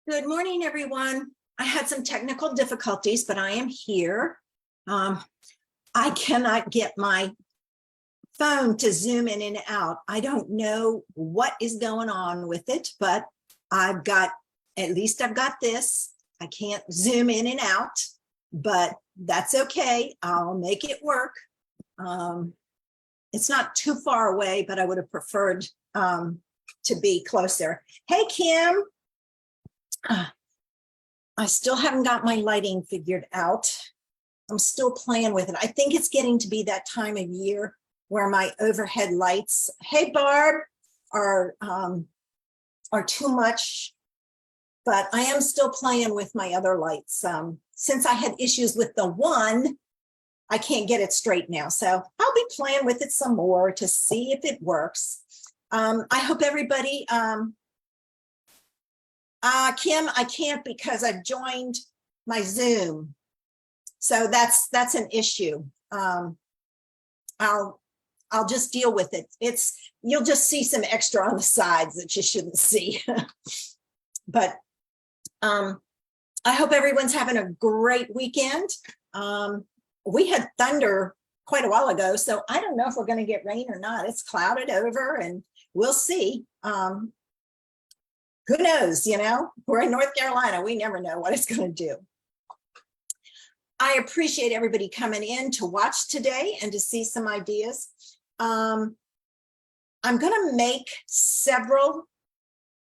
Good morning, everyone. I had some technical difficulties, but I am here. I cannot get my phone to zoom in and out. I don't know what is going on with it, but at least I've got this. I can't zoom in and out, but that's okay. I'll make it work. It's not too far away, but I would have preferred to be closer. Hey, Kim. I still haven't got my lighting figured out. I'm still playing with it. I think it's getting to be that time of year where my overhead lights, hey Barb, are too much, but I am still playing with my other lights. Since I had issues with the one, I can't get it straight now. So I'll be playing with it some more to see if it works. I hope everybody, Kim, I can't because I've joined my Zoom. So that's an issue. I'll just deal with it. You'll just see some extra on the sides that you shouldn't see. But I hope everyone's having a great weekend. We had thunder quite a while ago, so I don't know if we're going to get rain or not. It's clouded over and we'll see. Who knows, we're in North Carolina. We never know what it's going to do. I appreciate everybody coming in to watch today and to see some ideas. I'm going to make several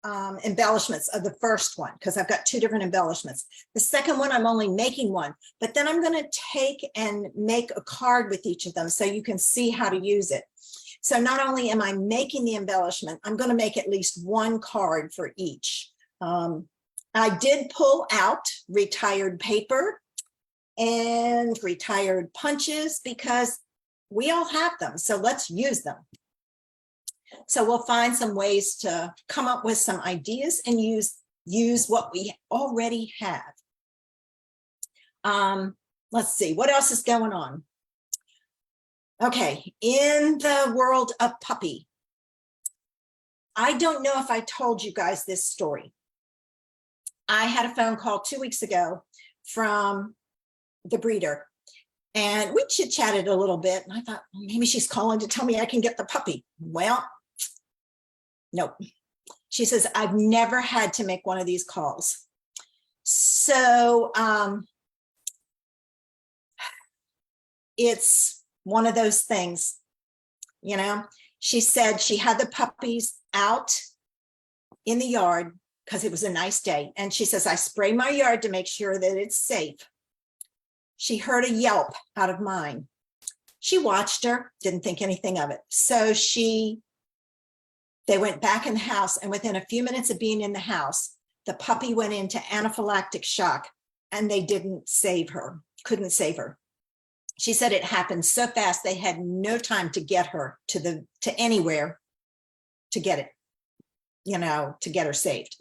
embellishments of the first one because I've got two different embellishments. The second one, I'm only making one, but then I'm going to take and make a card with each of them so you can see how to use it. So not only am I making the embellishment, I'm going to make at least one card for each. I did pull out retired paper and retired punches because we all have them. So let's use them. So we'll find some ways to come up with some ideas and use what we already have. Let's see, what else is going on? Okay, in the world of puppy, I don't know if I told you guys this story. I had a phone call 2 weeks ago from the breeder, and we chit-chatted a little bit, and I thought, well, maybe she's calling to tell me I can get the puppy. Well, nope. She says, I've never had to make one of these calls. So it's one of those things, She said she had the puppies out in the yard because it was a nice day. And she says, I spray my yard to make sure that it's safe. She heard a yelp out of mine. She watched her, didn't think anything of it. So they went back in the house, and within a few minutes of being in the house, the puppy went into anaphylactic shock and they couldn't save her. She said it happened so fast they had no time to get her to anywhere to get it, to get her saved.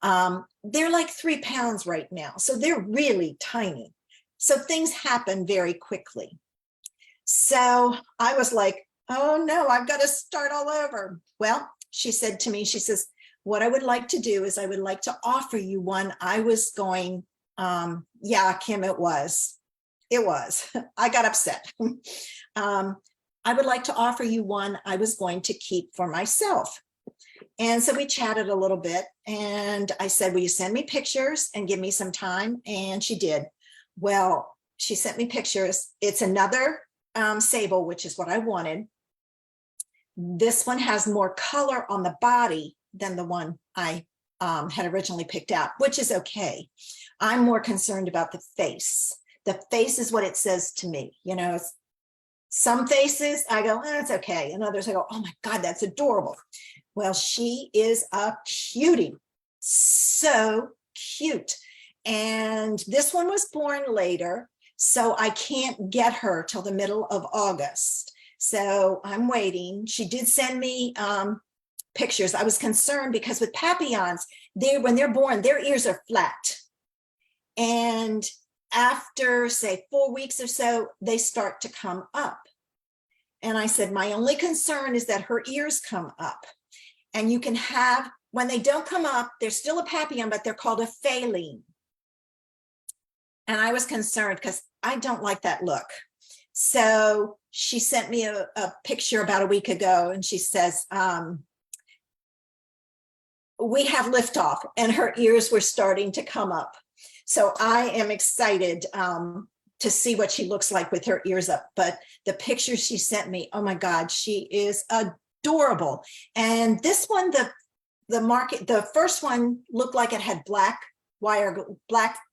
They're like 3 pounds right now, so they're really tiny. So things happen very quickly. So I was like, oh no, I've got to start all over. Well, she said to me, she says, what I would like to do is I would like to offer you one. I was going, yeah, Kim, it was. I got upset. I would like to offer you one I was going to keep for myself. And so we chatted a little bit, and I said, will you send me pictures and give me some time? And she did. Well, she sent me pictures. It's another sable, which is what I wanted. This one has more color on the body than the one I had originally picked out, which is okay. I'm more concerned about the face. The face is what it says to me. Some faces I go, it's okay. And others I go, oh my God, that's adorable. Well, she is a cutie. So cute. And this one was born later, so I can't get her till the middle of August. So I'm waiting. She did send me pictures. I was concerned because with Papillons, when they're born, their ears are flat. And after, say, 4 weeks or so, they start to come up. And I said, my only concern is that her ears come up. And you can have when they don't come up, they're still a papillon, but they're called a Faline. And I was concerned because I don't like that look. So she sent me a picture about a week ago, and she says, we have liftoff, and her ears were starting to come up. So I am excited to see what she looks like with her ears up. But the picture she sent me, oh my God, she is adorable. And this one, the first one looked like it had black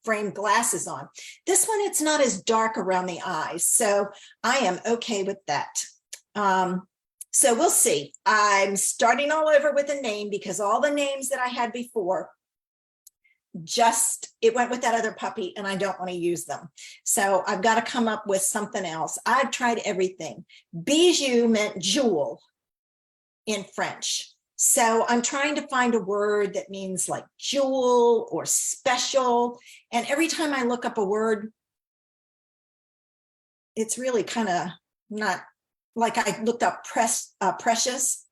frame glasses on. This one, it's not as dark around the eyes. So I am okay with that. So we'll see. I'm starting all over with a name because all the names that I had before, it went with that other puppy and I don't want to use them. So I've got to come up with something else. I've tried everything. Bijou meant jewel in French. So I'm trying to find a word that means like jewel or special. And every time I look up a word, it's really kind of not like I looked up precious.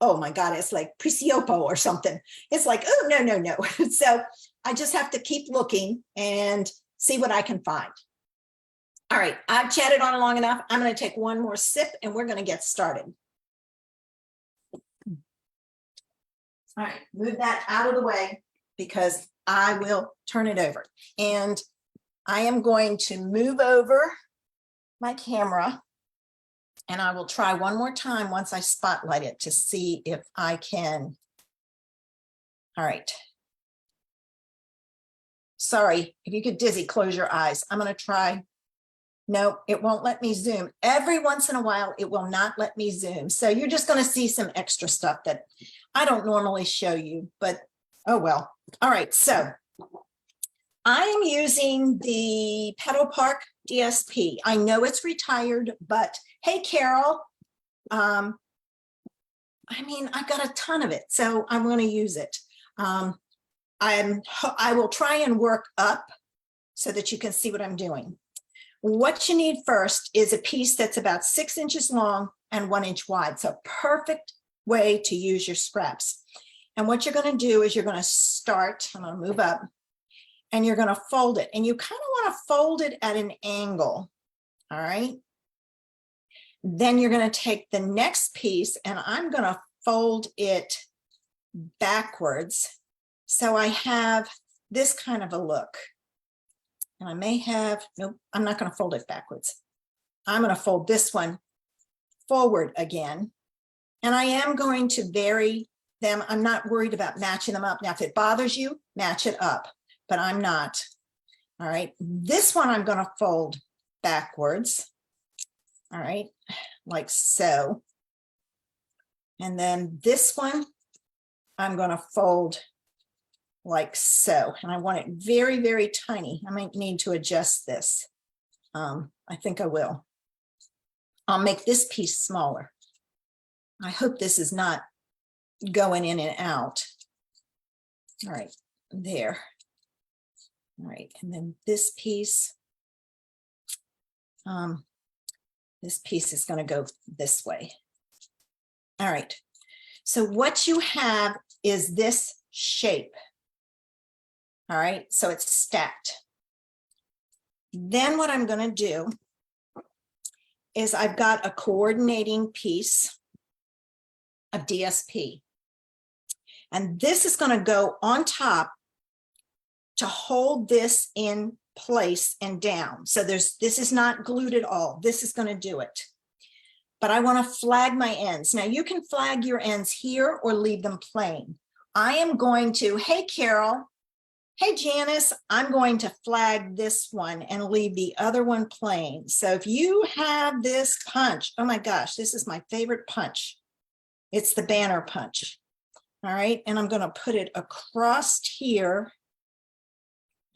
Oh my God, it's like precioso or something. It's like, oh, no. So I just have to keep looking and see what I can find. All right, I've chatted on long enough. I'm going to take one more sip and we're going to get started. All right, move that out of the way because I will turn it over. And I am going to move over my camera and I will try one more time once I spotlight it to see if I can. All right. Sorry, if you get dizzy, close your eyes. I'm going to try. No, it won't let me zoom. Every once in a while, it will not let me zoom. So you're just going to see some extra stuff that I don't normally show you, but oh well. All right, so I am using the Petal Park DSP. I know it's retired, but hey, Carol. I mean, I've got a ton of it, so I'm going to use it. I will try and work up so that you can see what I'm doing. What you need first is a piece that's about 6 inches long and 1 inch wide. So perfect way to use your scraps. And what you're going to do is you're going to start, I'm going to move up, and you're going to fold it. And you kind of want to fold it at an angle. All right. Then you're going to take the next piece and I'm going to fold it backwards. So I have this kind of a look. And I may have, nope, I'm not going to fold it backwards. I'm going to fold this one forward again. And I am going to vary them. I'm not worried about matching them up. Now, if it bothers you, match it up, but I'm not. All right. This one I'm going to fold backwards. All right. Like so. And then this one I'm going to fold like so, and I want it very, very tiny. I might need to adjust this. I think I will. I'll make this piece smaller. I hope this is not going in and out. All right, there. All right, and then this piece is going to go this way. All right, so what you have is this shape. All right, so it's stacked. Then what I'm going to do is I've got a coordinating piece of DSP. And this is going to go on top to hold this in place and down. So this is not glued at all. This is going to do it. But I want to flag my ends. Now you can flag your ends here or leave them plain. I am going to, hey, Carol. Hey, Janice, I'm going to flag this one and leave the other one plain. So if you have this punch, oh my gosh, this is my favorite punch. It's the banner punch. All right, and I'm going to put it across here.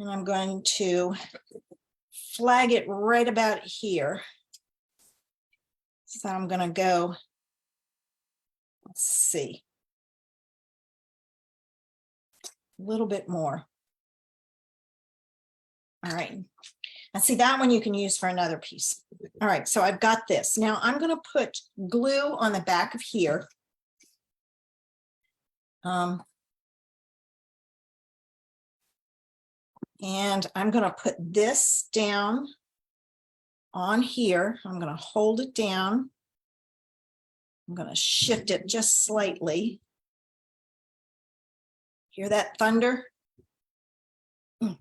And I'm going to flag it right about here. So I'm going to go, let's see, a little bit more. All right, and see that one you can use for another piece. All right, so I've got this. Now I'm going to put glue on the back of here. And I'm going to put this down on here. I'm going to hold it down. I'm going to shift it just slightly. Hear that thunder? All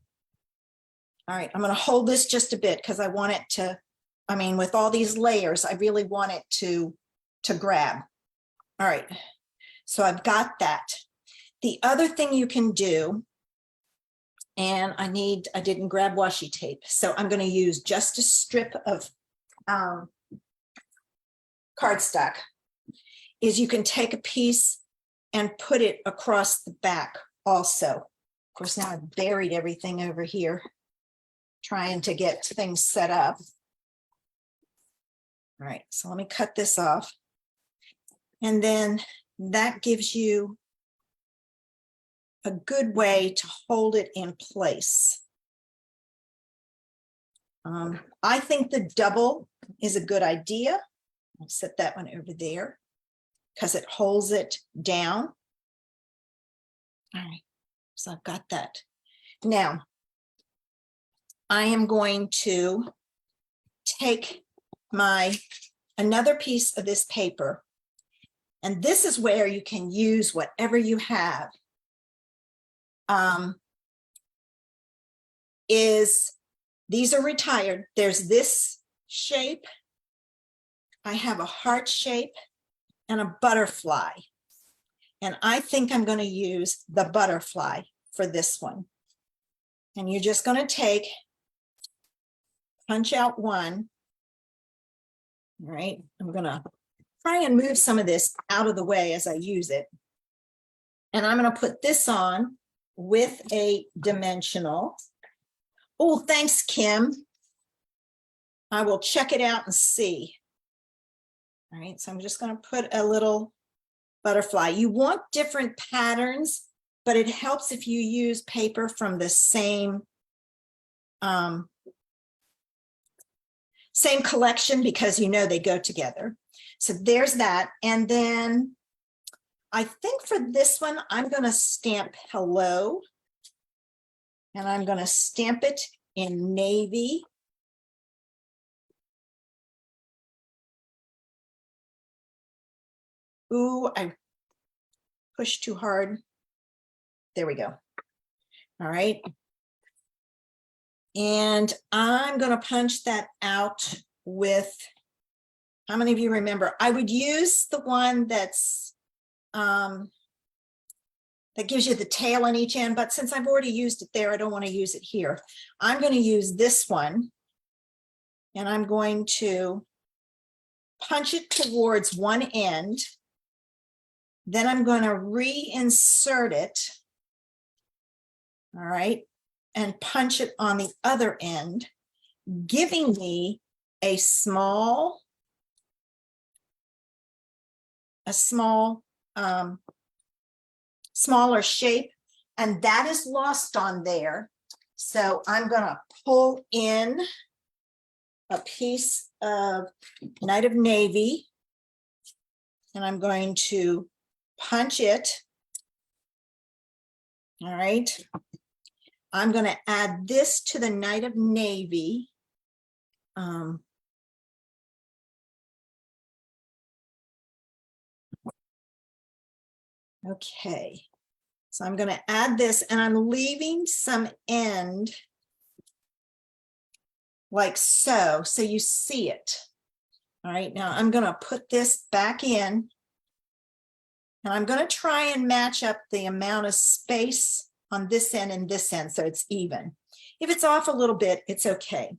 right, I'm going to hold this just a bit because I want it to, I mean, with all these layers, I really want it to grab. All right, so I've got that. The other thing you can do, and I didn't grab washi tape, so I'm going to use just a strip of cardstock, is you can take a piece and put it across the back also. Of course, now I've buried everything over here, trying to get things set up. All right, so let me cut this off. And then that gives you a good way to hold it in place. I think the double is a good idea. I'll set that one over there because it holds it down. All right, so I've got that. Now, I am going to take another piece of this paper, and this is where you can use whatever you have. These are retired. There's this shape. I have a heart shape and a butterfly. And I think I'm going to use the butterfly for this one. And you're just going to punch out one. All right, I'm going to try and move some of this out of the way as I use it. And I'm going to put this on with a dimensional. Oh, thanks, Kim. I will check it out and see. All right, so I'm just going to put a little butterfly. You want different patterns, but it helps if you use paper from the same collection, because you know they go together. So there's that. And then I think for this one, I'm going to stamp hello. And I'm going to stamp it in navy. Ooh, I pushed too hard. There we go. All right. And I'm going to punch that out with, how many of you remember? I would use the one that's, that gives you the tail on each end, but since I've already used it there, I don't want to use it here. I'm going to use this one, and I'm going to punch it towards one end. Then I'm going to reinsert it, all right, and punch it on the other end, giving me a smaller shape, and that is lost on there. So I'm going to pull in a piece of Night of Navy, and I'm going to punch it. All right. I'm going to add this to the Night of Navy. Okay. So I'm going to add this, and I'm leaving some end like so, so you see it. All right, now I'm going to put this back in, and I'm going to try and match up the amount of space on this end and this end so it's even. If it's off a little bit, it's okay.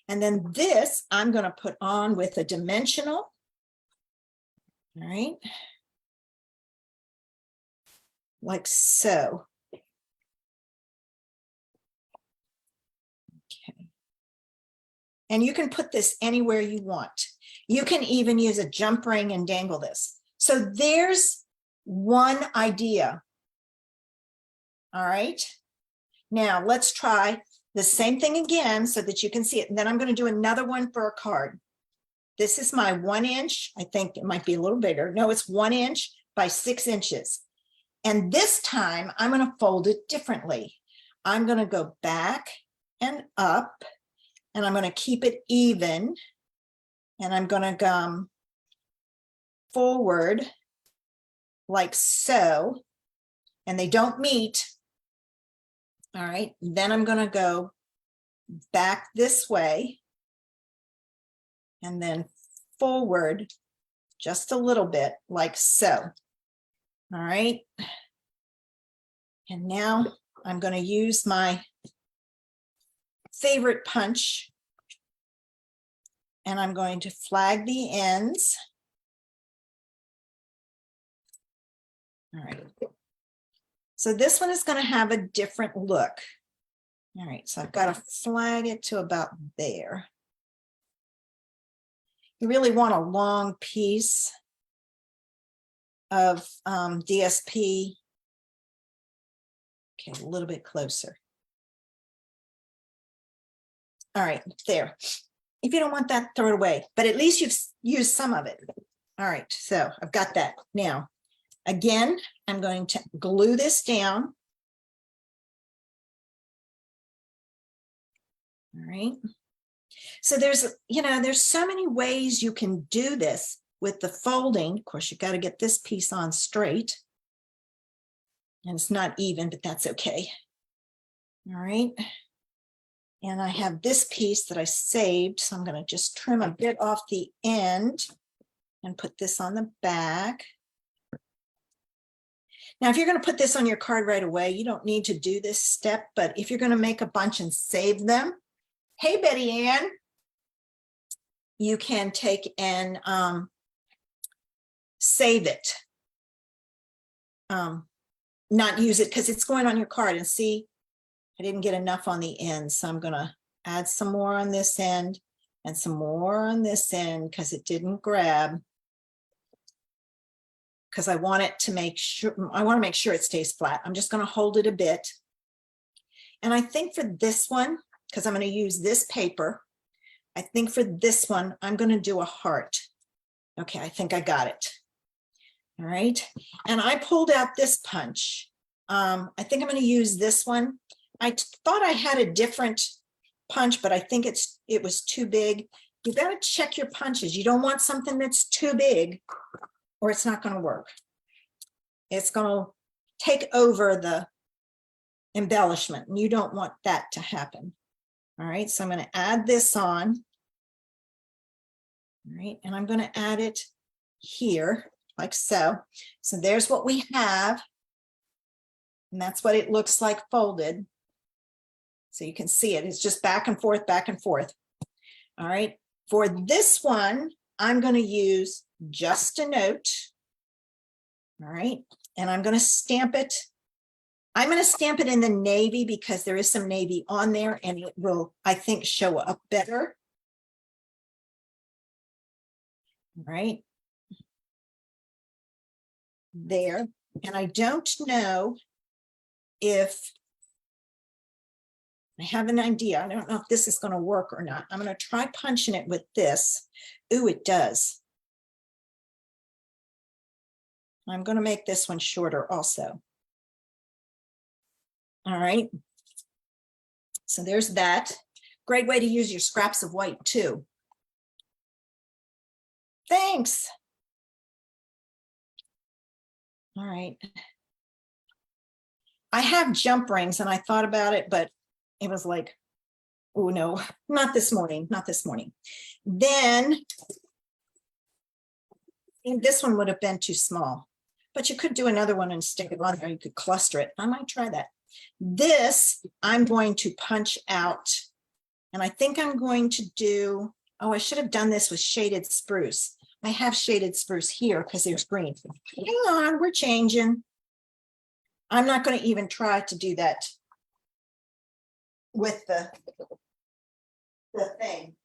And then this I'm going to put on with a dimensional. All right. Like so. Okay. And you can put this anywhere you want. You can even use a jump ring and dangle this. So there's one idea. All right. Now let's try the same thing again so that you can see it. And then I'm going to do another one for a card. This is my 1 inch. I think it might be a little bigger. No, it's 1 inch by 6 inches. And this time I'm going to fold it differently. I'm going to go back and up, and I'm going to keep it even, and I'm going to come forward like so, and they don't meet. All right, then I'm going to go back this way and then forward just a little bit like so. All right, and now I'm going to use my favorite punch, and I'm going to flag the ends. All right, so this one is going to have a different look. All right, so I've got to flag it to about there. You really want a long piece of DSP. Okay, a little bit closer. All right, there. If you don't want that, throw it away, but at least you've used some of it. All right, so I've got that. Now, again, I'm going to glue this down. All right. So there's so many ways you can do this with the folding. Of course, you've got to get this piece on straight. And it's not even, but that's okay. All right. And I have this piece that I saved, so I'm going to just trim a bit off the end and put this on the back. Now, if you're going to put this on your card right away, you don't need to do this step, but if you're going to make a bunch and save them, hey, Betty Ann, you can take and save it. Not use it because it's going on your card. And see, I didn't get enough on the end, so I'm going to add some more on this end and some more on this end because it didn't grab. Because I want it to make sure, it stays flat. I'm just going to hold it a bit. And I think for this one, because I'm going to use this paper, I think for this one, I'm going to do a heart. Okay, I think I got it. All right. And I pulled out this punch. I think I'm going to use this one. I thought I had a different punch, but I think it was too big. You got to check your punches. You don't want something that's too big or it's not going to work. It's going to take over the embellishment, and you don't want that to happen. All right, so I'm going to add this on. All right, and I'm going to add it here like so. So there's what we have, and that's what it looks like folded. So you can see it. It's just back and forth, back and forth. All right, for this one, I'm going to use just a note. All right, and I'm going to stamp it. I'm going to stamp it in the navy because there is some navy on there and it will, I think, show up better. All right. There. And I don't know if I have an idea. I don't know if this is going to work or not. I'm going to try punching it with this. Ooh, it does. I'm going to make this one shorter also. All right. So there's that. Great way to use your scraps of white too. Thanks. All right. I have jump rings and I thought about it, but it was like, oh no, not this morning, not this morning. Then this one would have been too small, but you could do another one and stick it on there. You could cluster it. I might try that. This I'm going to punch out, and I think I'm going to do, oh, I should have done this with shaded spruce. I have shaded spruce here because there's green. Hang on, we're changing. I'm not going to even try to do that with the thing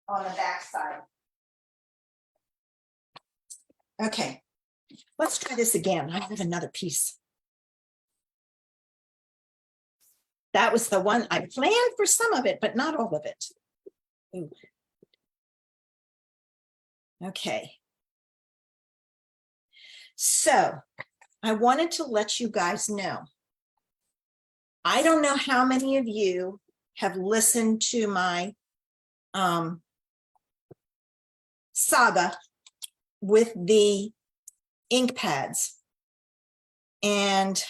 on the back side. Okay, let's try this again. I have another piece. That was the one I planned for some of it, but not all of it. Ooh. Okay. So I wanted to let you guys know I don't know how many of you have listened to my saga with the ink pads and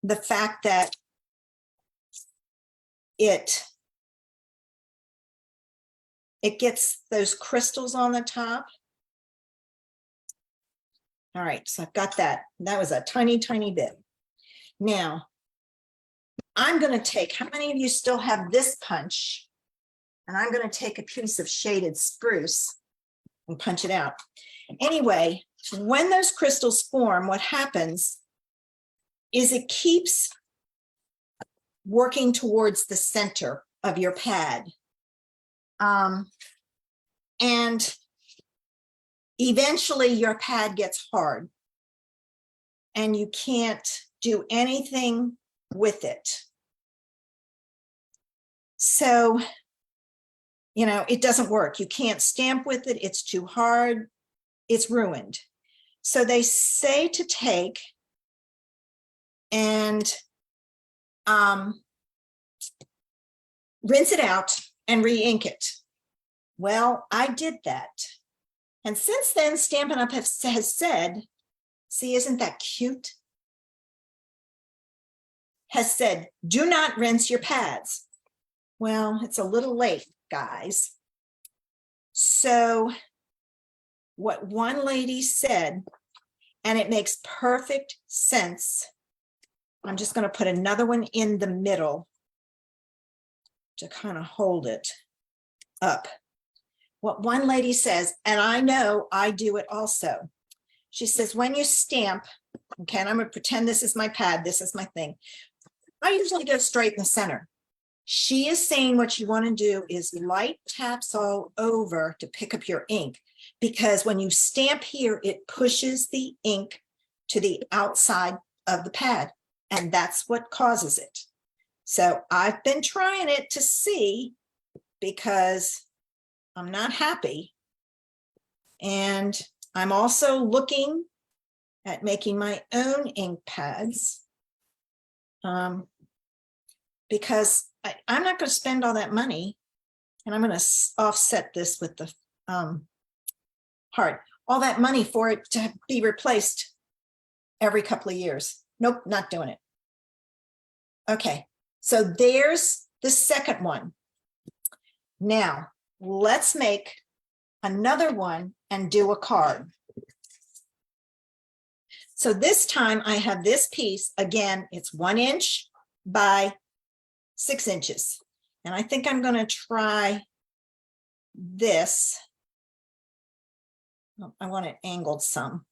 the fact that it gets those crystals on the top. All right, so I've got that. That was a tiny, tiny bit. Now, I'm going to take, how many of you still have this punch? And I'm going to take a piece of shaded spruce and punch it out. Anyway, when those crystals form, what happens is it keeps working towards the center of your pad. And eventually your pad gets hard and you can't do anything with it. So, you know, it doesn't work. You can't stamp with it. It's too hard. It's ruined. So they say to take and rinse it out and re-ink it. Well, I did that. And since then, Stampin' Up! has said, see, isn't that cute? Has said, do not rinse your pads. Well, it's a little late, guys. So what one lady said, and it makes perfect sense. I'm just going to put another one in the middle to kind of hold it up. What one lady says, and I know I do it also. She says, when you stamp, okay, and I'm going to pretend this is my pad, this is my thing. I usually go straight in the center. She is saying what you want to do is light taps all over to pick up your ink, because when you stamp here, it pushes the ink to the outside of the pad, and that's what causes it. So I've been trying it to see, because I'm not happy. And I'm also looking at making my own ink pads because I'm not going to spend all that money, and I'm going to offset this with the heart. All that money for it to be replaced every couple of years. Nope, not doing it. Okay, so there's the second one. Now, let's make another one and do a card. So this time I have this piece, again, it's 1 inch by 6 inches. And I think I'm going to try this. Oh, I want it angled some.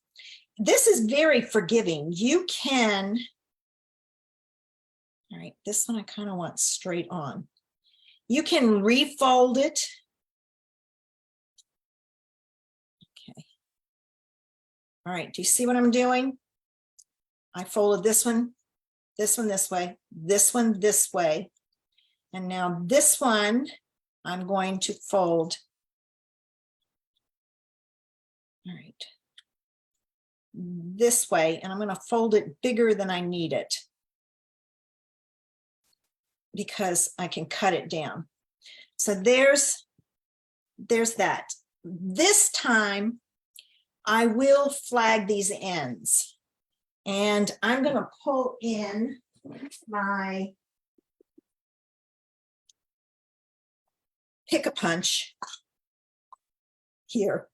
This is very forgiving. You can, all right, this one I kind of want straight on. You can refold it. Okay. All right, do you see what I'm doing? I folded this one this way, this one this way. And now this one, I'm going to fold. All right. This way, and I'm going to fold it bigger than I need it, because I can cut it down. So there's that. This time I will flag these ends, and I'm going to pull in my Pick-a-Punch here.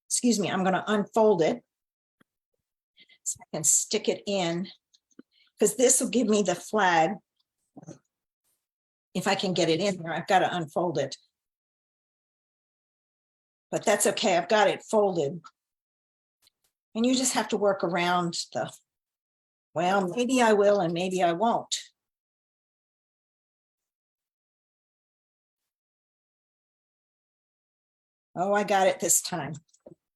Excuse me, I'm going to unfold it so I can stick it in, because this will give me the flag. If I can get it in there, I've got to unfold it. But that's okay, I've got it folded. And you just have to work around the, well, maybe I will and maybe I won't. Oh, I got it this time.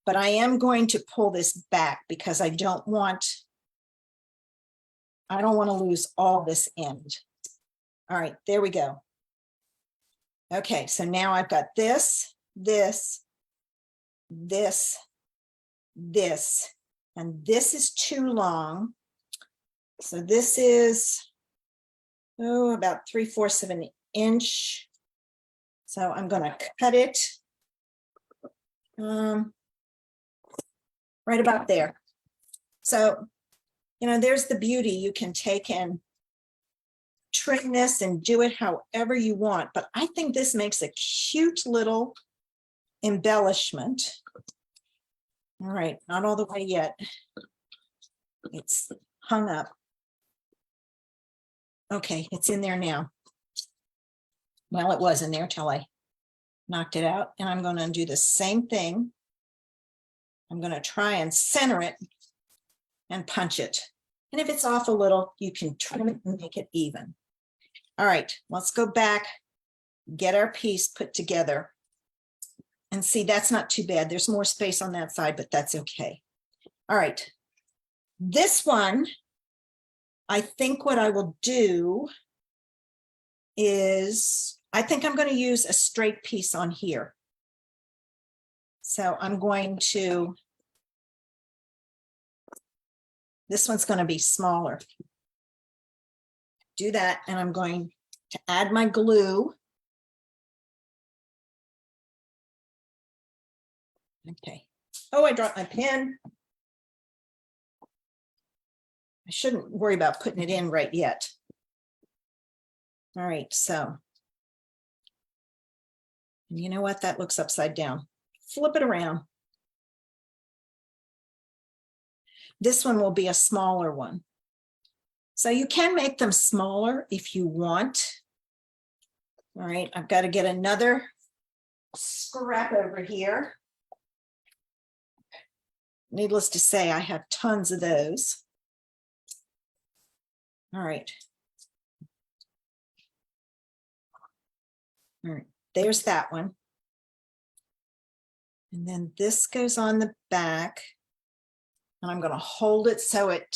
But I am going to pull this back because I don't want to lose all this end. All right, there we go. Okay, so now I've got this, this, this, this, and this is too long. So this is, oh, about 3/4 of an inch. So I'm going to cut it right about there. So, you know, there's the beauty. You can take and trim this and do it however you want. But I think this makes a cute little embellishment. All right, not all the way yet. It's hung up. Okay, it's in there now. Well, it was in there till I knocked it out. And I'm going to do the same thing. I'm going to try and center it and punch it. And if it's off a little, you can trim it and make it even. All right, let's go back, get our piece put together. And see, that's not too bad. There's more space on that side, but that's okay. All right. This one, I think what I will do is, I think I'm going to use a straight piece on here. So I'm going to, this one's going to be smaller. Do that, and I'm going to add my glue. Okay. Oh, I dropped my pen. I shouldn't worry about putting it in right yet. All right, so you know what? That looks upside down. Flip it around. This one will be a smaller one. So you can make them smaller if you want. All right, I've got to get another scrap over here. Needless to say, I have tons of those. All right. All right, there's that one. And then this goes on the back. And I'm going to hold it so it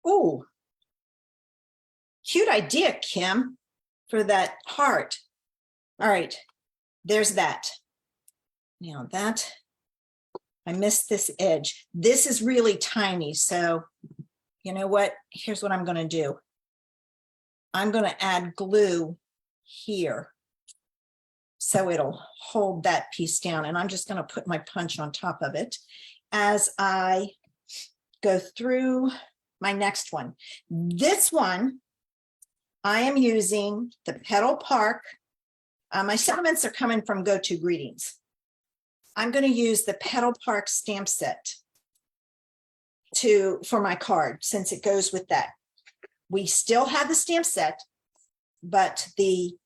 oh, cute idea, Kim, for that heart. All right, there's that. Now that, I missed this edge. This is really tiny, so you know what? Here's what I'm going to do. I'm going to add glue here so it'll hold that piece down. And I'm just going to put my punch on top of it as I go through my next one. This one, I am using the Petal Park. My sentiments are coming from Go To Greetings. I'm going to use the Petal Park stamp set for my card, since it goes with that. We still have the stamp set, but the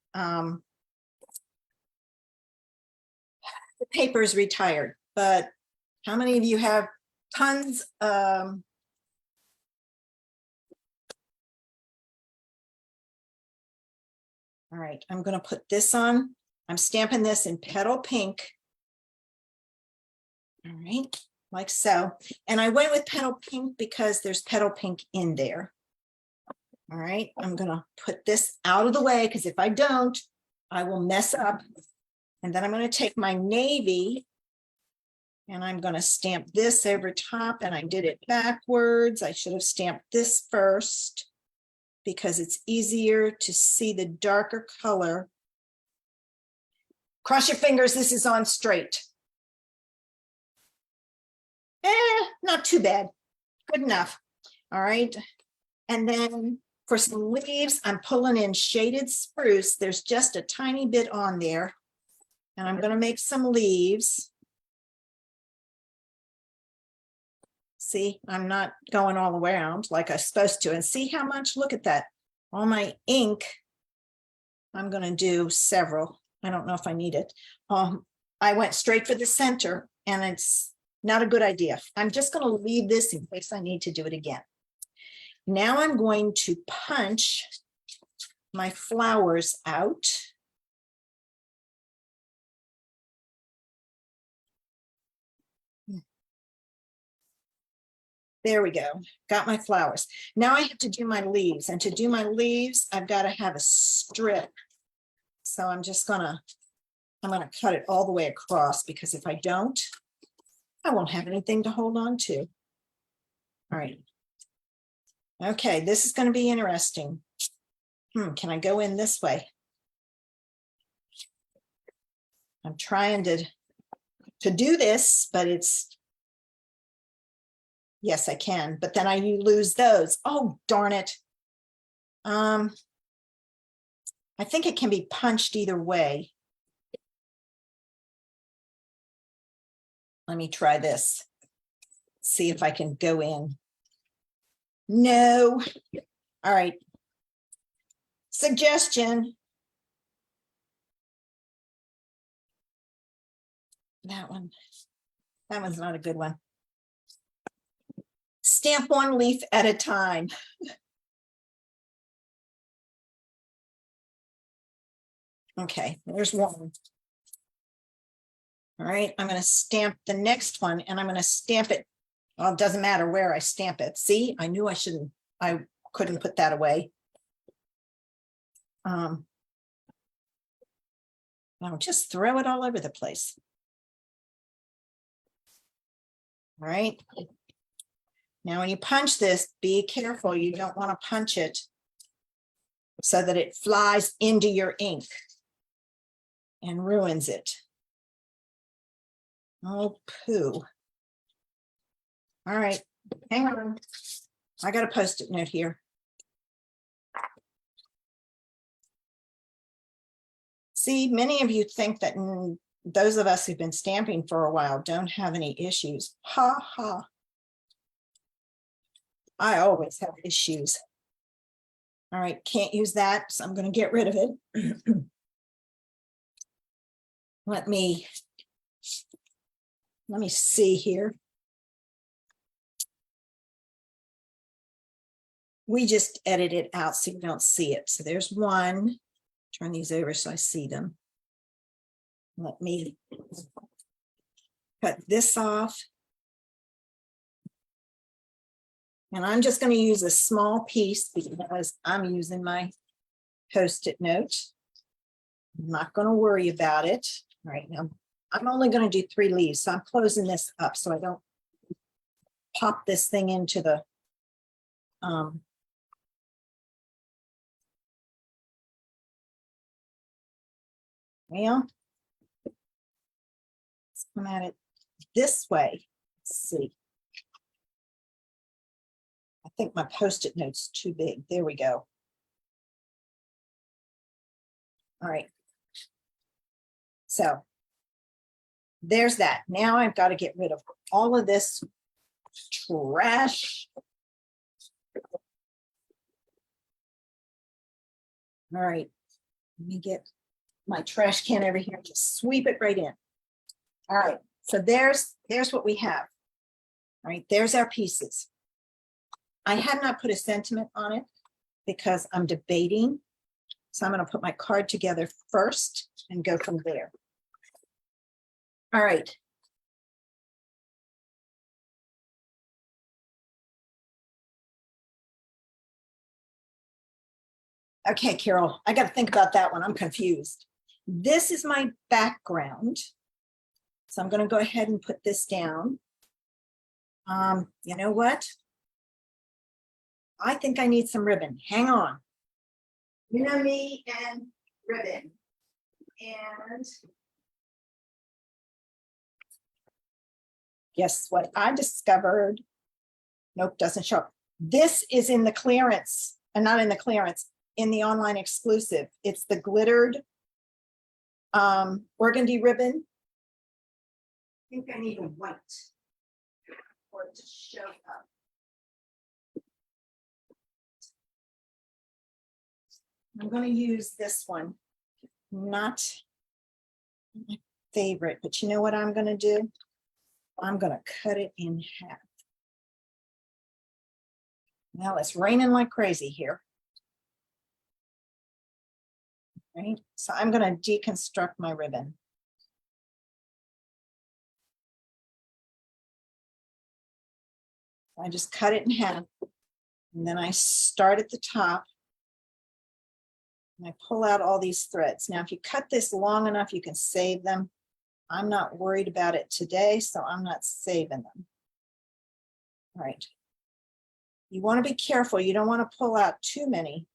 paper is retired. But how many of you have tons? All right, I'm going to put this on. I'm stamping this in Petal Pink. All right, like so. And I went with Petal Pink because there's Petal Pink in there. All right, I'm going to put this out of the way because if I don't, I will mess up. And then I'm going to take my navy and I'm going to stamp this over top, and I did it backwards. I should have stamped this first because it's easier to see the darker color. Cross your fingers, this is on straight. Not too bad. Good enough. All right. And then for some leaves, I'm pulling in Shaded Spruce. There's just a tiny bit on there. And I'm going to make some leaves. See, I'm not going all around like I'm supposed to. And see how much, look at that. All my ink, I'm going to do several. I don't know if I need it. I went straight for the center, and it's not a good idea. I'm just going to leave this in case I need to do it again. Now I'm going to punch my flowers out. There we go. Got my flowers. Now I have to do my leaves. And to do my leaves, I've got to have a strip. So I'm just going to I'm going to cut it all the way across because if I don't, I won't have anything to hold on to. All right. Okay, this is going to be interesting. Can I go in this way? I'm trying to do this, but it's, yes, I can, but then you lose those. Oh, darn it. I think it can be punched either way. Let me try this. See if I can go in. No. All right. Suggestion. That one's not a good one. Stamp one leaf at a time. Okay, there's one. All right, I'm going to stamp the next one and I'm going to stamp it. Well, it doesn't matter where I stamp it. See, I knew I couldn't put that away. I'll just throw it all over the place. All right. Now, when you punch this, be careful. You don't want to punch it so that it flies into your ink and ruins it. Oh, poo. All right, hang on. I got a Post-it note here. See, many of you think that those of us who've been stamping for a while don't have any issues. Ha ha. I always have issues. All right, can't use that, so I'm going to get rid of it. Let me see here. We just edit it out so you don't see it. So there's one. Turn these over so I see them. Let me cut this off. And I'm just going to use a small piece because I'm using my Post-it note. I'm not going to worry about it. All right, now I'm only going to do 3 leaves. So I'm closing this up so I don't pop this thing into the well, let's come at it this way. Let's see. I think my Post-it note's too big. There we go. All right. So there's that. Now I've got to get rid of all of this trash. All right. Let me get my trash can over here. Just sweep it right in. All right. So there's what we have. All right. There's our pieces. I have not put a sentiment on it because I'm debating. So I'm going to put my card together first and go from there. All right. Okay, Carol, I got to think about that one. I'm confused. This is my background. So I'm going to go ahead and put this down. You know what? I think I need some ribbon. Hang on. You know me and ribbon. And guess what I discovered? Nope, doesn't show up. This is in the clearance, and not in the clearance, in the online exclusive. It's the glittered organdy ribbon. I think I need a white for it to show up. I'm going to use this one. Not my favorite, but you know what I'm going to do? I'm going to cut it in half. Now it's raining like crazy here. Right? So I'm going to deconstruct my ribbon. I just cut it in half, and then I start at the top And I pull out all these threads. Now, if you cut this long enough, you can save them. I'm not worried about it today, so I'm not saving them. All right. You want to be careful. You don't want to pull out too many.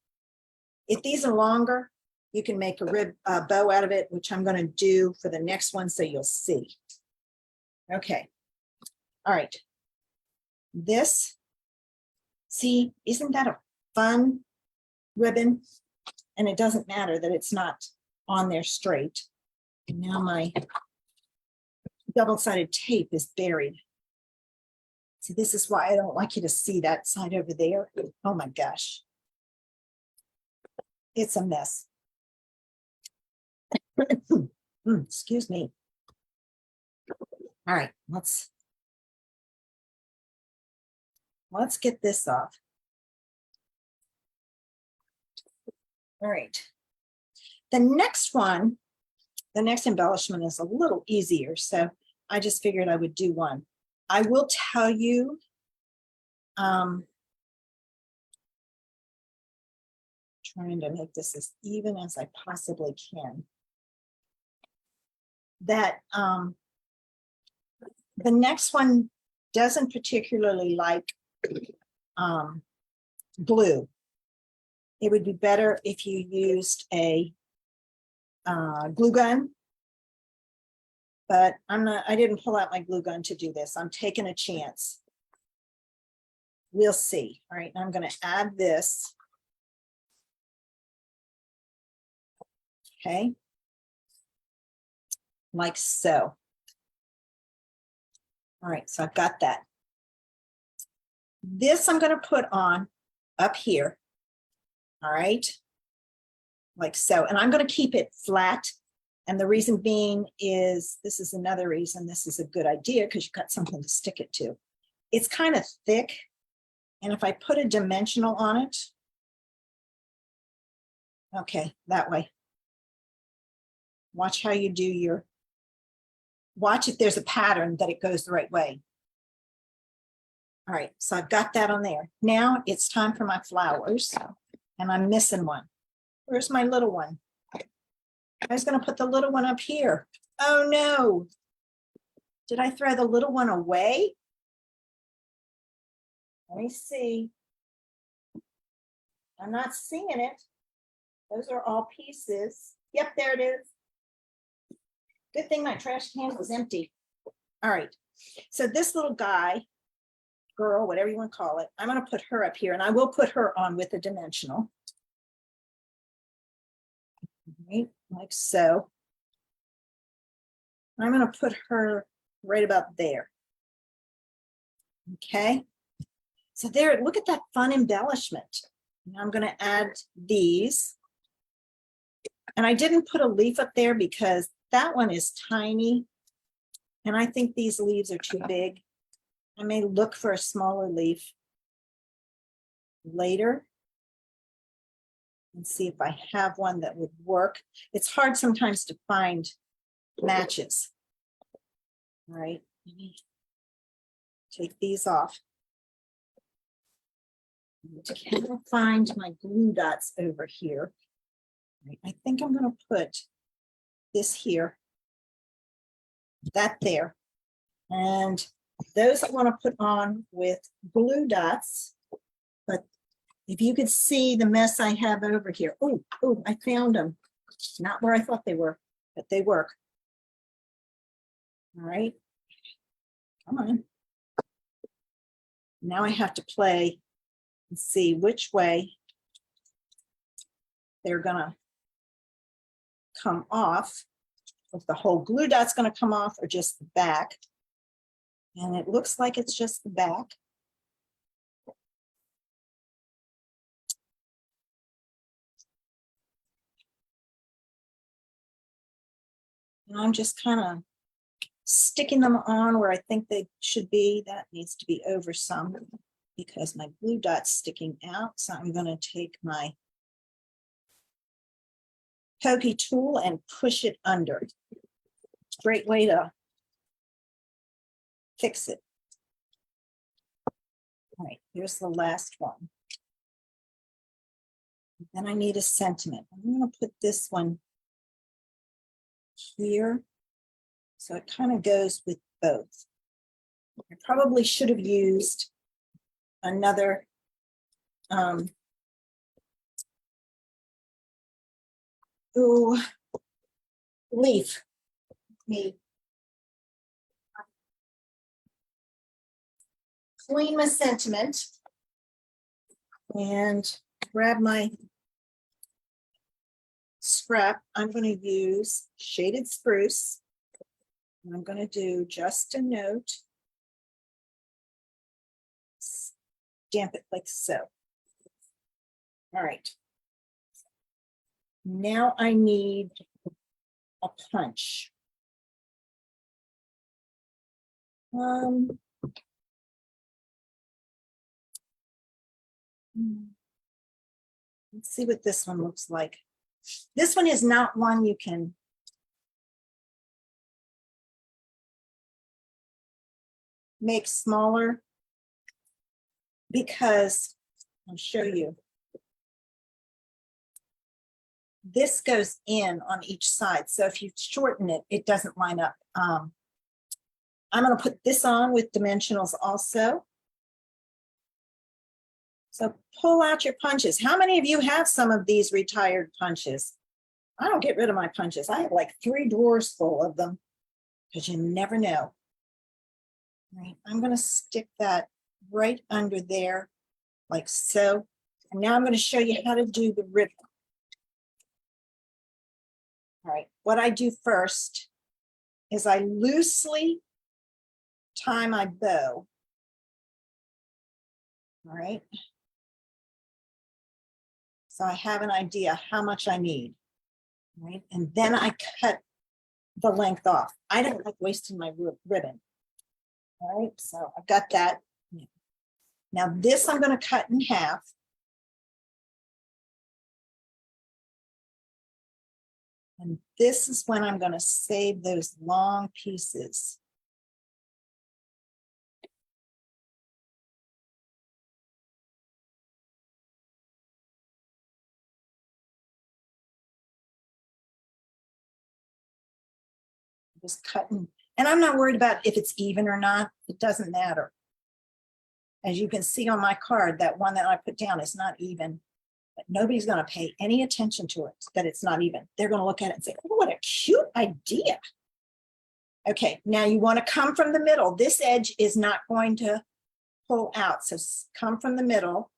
If these are longer, you can make a bow out of it, which I'm going to do for the next one so you'll see. Okay. All right. This, see, isn't that a fun ribbon? And it doesn't matter that it's not on there straight. And now my double-sided tape is buried. See, this is why I don't like you to see that side over there. Oh my gosh. It's a mess. Excuse me. All right, let's get this off. All right. The next one, the next embellishment is a little easier, so I just figured I would do one. I will tell you, trying to make this as even as I possibly can, that the next one doesn't particularly like glue. It would be better if you used a glue gun, but I didn't pull out my glue gun to do this. I'm taking a chance. We'll see. All right, I'm going to add this. Okay. Like so. All right, so I've got that. This I'm going to put on up here. All right, like so. And I'm going to keep it flat. And the reason being is, this is another reason this is a good idea, because you've got something to stick it to. It's kind of thick. And if I put a dimensional on it, okay, that way. Watch how you do your, watch if there's a pattern that it goes the right way. All right, so I've got that on there. Now it's time for my flowers, and I'm missing one. Where's my little one? I was going to put the little one up here. Oh no. Did I throw the little one away? Let me see. I'm not seeing it. Those are all pieces. Yep, there it is. Good thing my trash can was empty. All right. So this little guy, girl, whatever you want to call it, I'm going to put her up here, and I will put her on with a dimensional. Right, like so. I'm going to put her right about there. Okay. So there, look at that fun embellishment. Now I'm going to add these. And I didn't put a leaf up there because that one is tiny. And I think these leaves are too big. I may look for a smaller leaf later and see if I have one that would work. It's hard sometimes to find matches. All right, take these off. I can't find my glue dots over here. Right, I think I'm going to put this here, that there, and those I want to put on with glue dots. But if you could see the mess I have over here. Oh, I found them. Not where I thought they were, but they work. All right, come on. Now I have to play and see which way they're gonna come off. If the whole glue dot's gonna come off or just the back. And it looks like it's just the back. And I'm just kind of sticking them on where I think they should be. That needs to be over some because my glue dot's sticking out. So I'm going to take my pokey tool and push it under. Great way to fix it. All right, here's the last one. Then I need a sentiment. I'm going to put this one here. So it kind of goes with both. I probably should have used another leaf. Me clean my sentiment and grab my scrap. I'm going to use shaded spruce. And I'm going to do just a note. Stamp it like so. All right. Now I need a punch. Let's see what this one looks like. This one is not one you can make smaller because I'll show you. This goes in on each side. So if you shorten it, it doesn't line up. I'm going to put this on with dimensionals also. So pull out your punches. How many of you have some of these retired punches? I don't get rid of my punches. I have like 3 drawers full of them because you never know. All right, I'm going to stick that right under there like so. And now I'm going to show you how to do the ribbon. All right, what I do first is I loosely tie my bow. All right. So I have an idea how much I need. All right. And then I cut the length off. I don't like wasting my ribbon. All right. So I've got that. Now this I'm going to cut in half. And this is when I'm going to save those long pieces. Just cutting. And I'm not worried about if it's even or not. It doesn't matter. As you can see on my card, that one that I put down is not even. But nobody's going to pay any attention to it, that it's not even. They're going to look at it and say, oh, what a cute idea. Okay, now you want to come from the middle. This edge is not going to pull out. So come from the middle.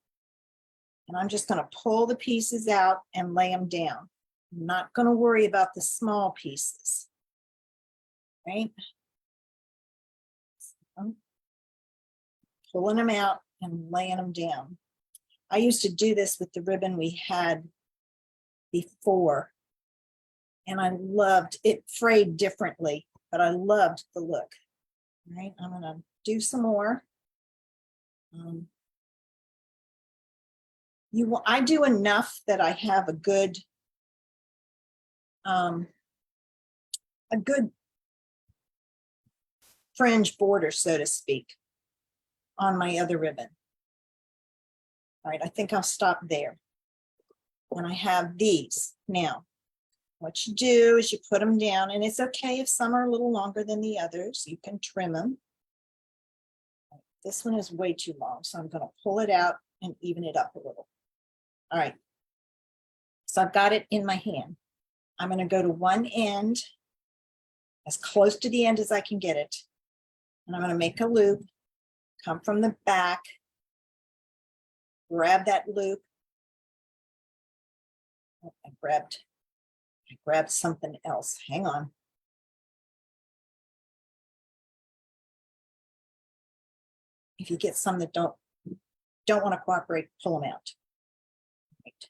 And I'm just going to pull the pieces out and lay them down. I'm not going to worry about the small pieces. Right? So, pulling them out and laying them down. I used to do this with the ribbon we had before. And I loved it, frayed differently, but I loved the look. All right, I'm going to do some more. I do enough that I have a good fringe border, so to speak, on my other ribbon. All right, I think I'll stop there. And I have these. Now, what you do is you put them down, and it's okay if some are a little longer than the others. You can trim them. This one is way too long, so I'm going to pull it out and even it up a little. All right. So I've got it in my hand. I'm going to go to one end, as close to the end as I can get it. And I'm going to make a loop, come from the back, grab that loop. Oh, I grabbed something else. Hang on. If you get some that don't want to cooperate, pull them out. Right.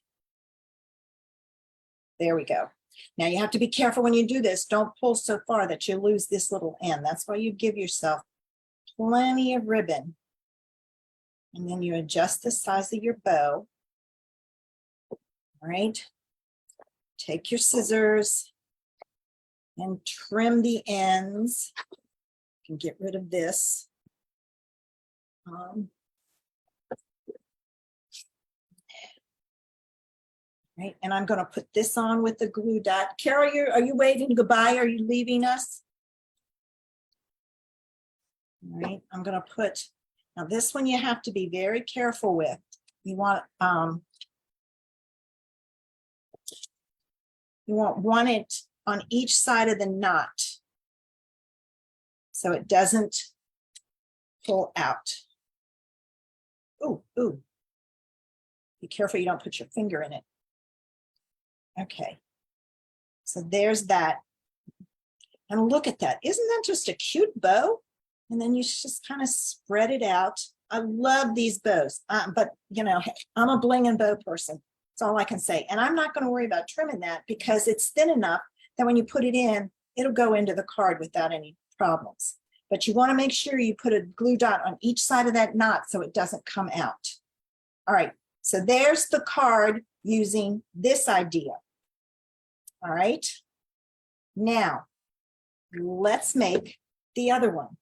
There we go. Now you have to be careful when you do this. Don't pull so far that you lose this little end. That's why you give yourself plenty of ribbon. And then you adjust the size of your bow. All right. Take your scissors and trim the ends. You can get rid of this. Right, and I'm going to put this on with the glue dot. Carol, are you waving goodbye? Are you leaving us? All right, I'm going to put, now this one you have to be very careful with. You want one it on each side of the knot so it doesn't pull out. Ooh, ooh. Be careful you don't put your finger in it. Okay, so there's that. And look at that. Isn't that just a cute bow? And then you just kind of spread it out. I love these bows, but you know, I'm a bling and bow person. That's all I can say. And I'm not going to worry about trimming that because it's thin enough that when you put it in, it'll go into the card without any problems. But you want to make sure you put a glue dot on each side of that knot so it doesn't come out. All right, so there's the card using this idea. All right, now let's make the other one.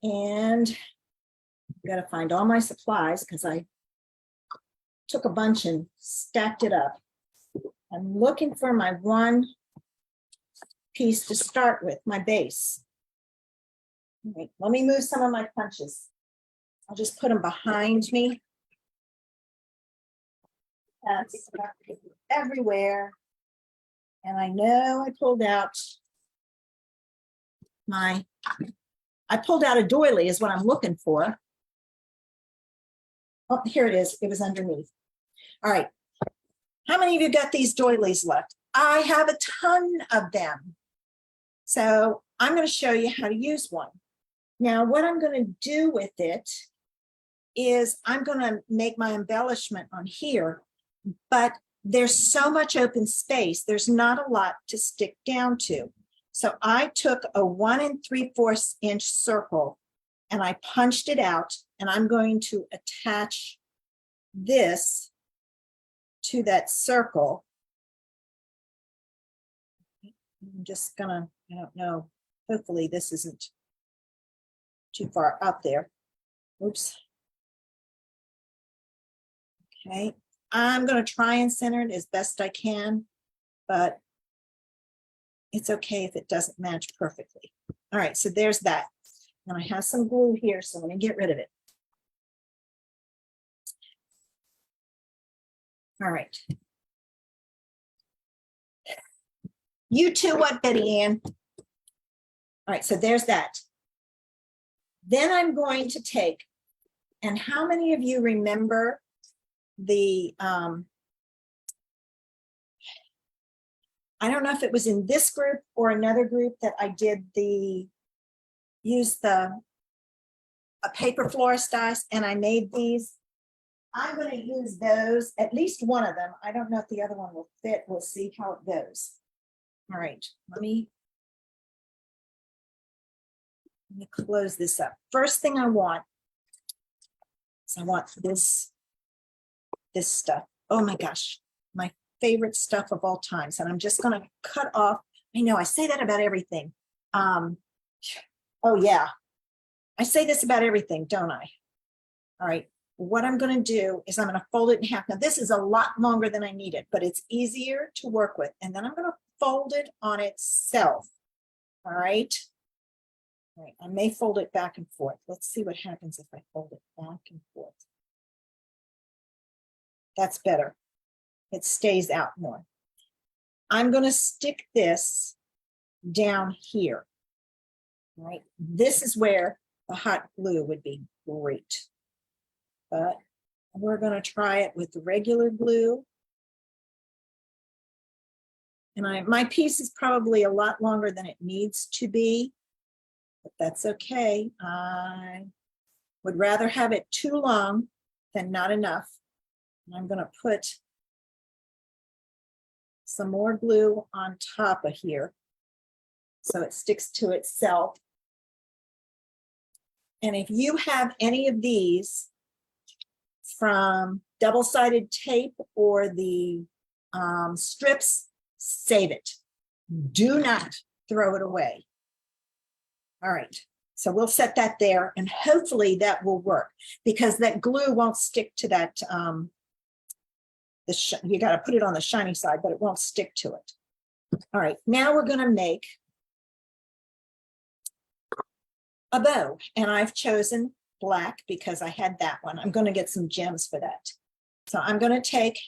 And I've got to find all my supplies because I took a bunch and stacked it up. I'm looking for my one piece to start with, my base. All right, let me move some of my punches. I'll just put them behind me. That's everywhere. And I know I pulled out a doily is what I'm looking for. Oh, here it is. It was underneath. All right. How many of you got these doilies left? I have a ton of them. So I'm going to show you how to use one. Now, what I'm going to do with it is I'm going to make my embellishment on here, but there's so much open space. There's not a lot to stick down to. So I took a 1 3/4 inch circle and I punched it out, and I'm going to attach this to that circle. I'm just gonna, I don't know, hopefully this isn't too far up there. Oops. Okay, I'm gonna try and center it as best I can, but it's okay if it doesn't match perfectly. All right, so there's that. And I have some glue here, so let me get rid of it. All right. You too, what, Betty Ann? All right, so there's that. Then I'm going to take, and how many of you remember the, I don't know if it was in this group or another group that I did use a paper florist dies, and I made these. I'm going to use those, at least one of them. I don't know if the other one will fit. We'll see how it goes. All right, let me close this up. First thing I want is I want this stuff. Oh my gosh, my favorite stuff of all times. And I'm just going to cut off. I know I say that about everything. Oh yeah, I say this about everything, don't I? All right, what I'm going to do is I'm going to fold it in half. Now this is a lot longer than I need it, but it's easier to work with. And then I'm going to fold it on itself. All right. All right, I may fold it back and forth. Let's see what happens if I fold it back and forth. That's better. It stays out more. I'm going to stick this down here. All right, this is where the hot glue would be great. But we're going to try it with the regular glue. And my piece is probably a lot longer than it needs to be, but that's okay. I would rather have it too long than not enough. And I'm going to put some more glue on top of here so it sticks to itself. And if you have any of these from double-sided tape or the strips, save it. Do not throw it away. All right, so we'll set that there, and hopefully that will work because that glue won't stick to that you got to put it on the shiny side, but it won't stick to it. All right, now we're going to make a bow, and I've chosen black because I had that one. I'm going to get some gems for that. So I'm going to take,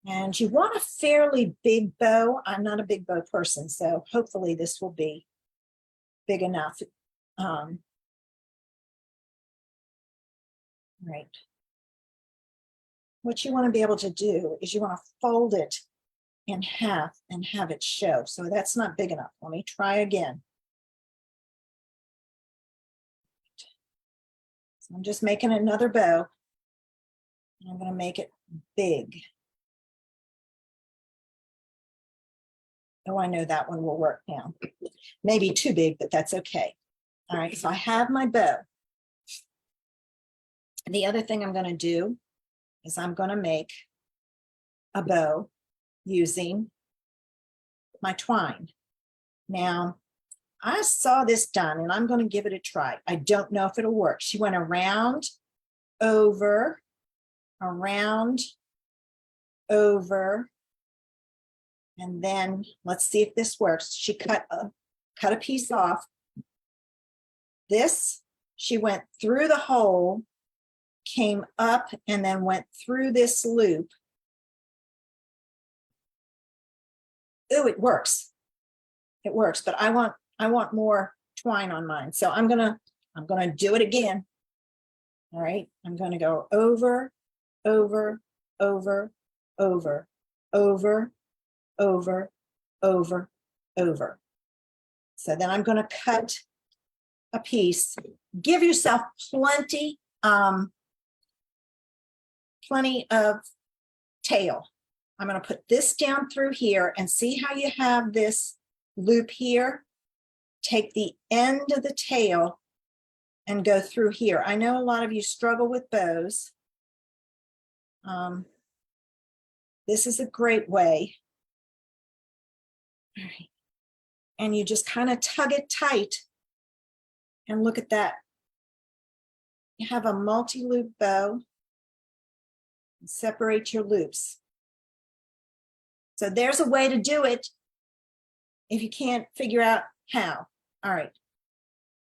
and you want a fairly big bow. I'm not a big bow person, so hopefully this will be big enough. Right. What you want to be able to do is you want to fold it in half and have it show. So that's not big enough. Let me try again. So I'm just making another bow. And I'm going to make it big. Oh, I know that one will work now. Maybe too big, but that's okay. All right, so I have my bow. The other thing I'm going to do is I'm going to make a bow using my twine. Now, I saw this done and I'm going to give it a try. I don't know if it'll work. She went around, over, around, over, and then let's see if this works. She cut a piece off. This, she went through the hole, came up, and then went through this loop. Oh, it works. It works, but I want more twine on mine. So I'm gonna do it again. All right, I'm gonna go over, over, over, over, over, over, over, over. So then I'm gonna cut a piece. Give yourself plenty of tail. I'm going to put this down through here and see how you have this loop here. Take the end of the tail and go through here. I know a lot of you struggle with bows. This is a great way. All right. And you just kind of tug it tight and look at that. You have a multi-loop bow. Separate your loops. So there's a way to do it if you can't figure out how. All right,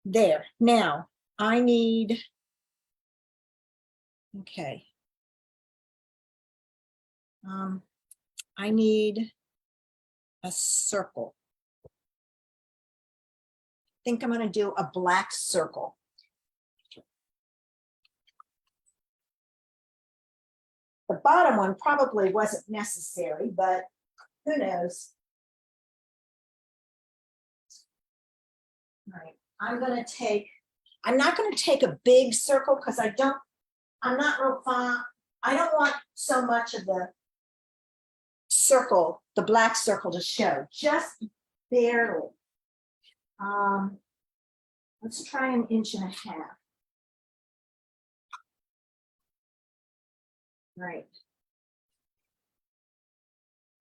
there. Now I need, okay. I need a circle. I think I'm going to do a black circle. The bottom one probably wasn't necessary, but who knows? All right, I'm not going to take a big circle because I'm not real fond. I don't want so much of the circle, the black circle, to show, just barely. Let's try 1.5 inches. Right.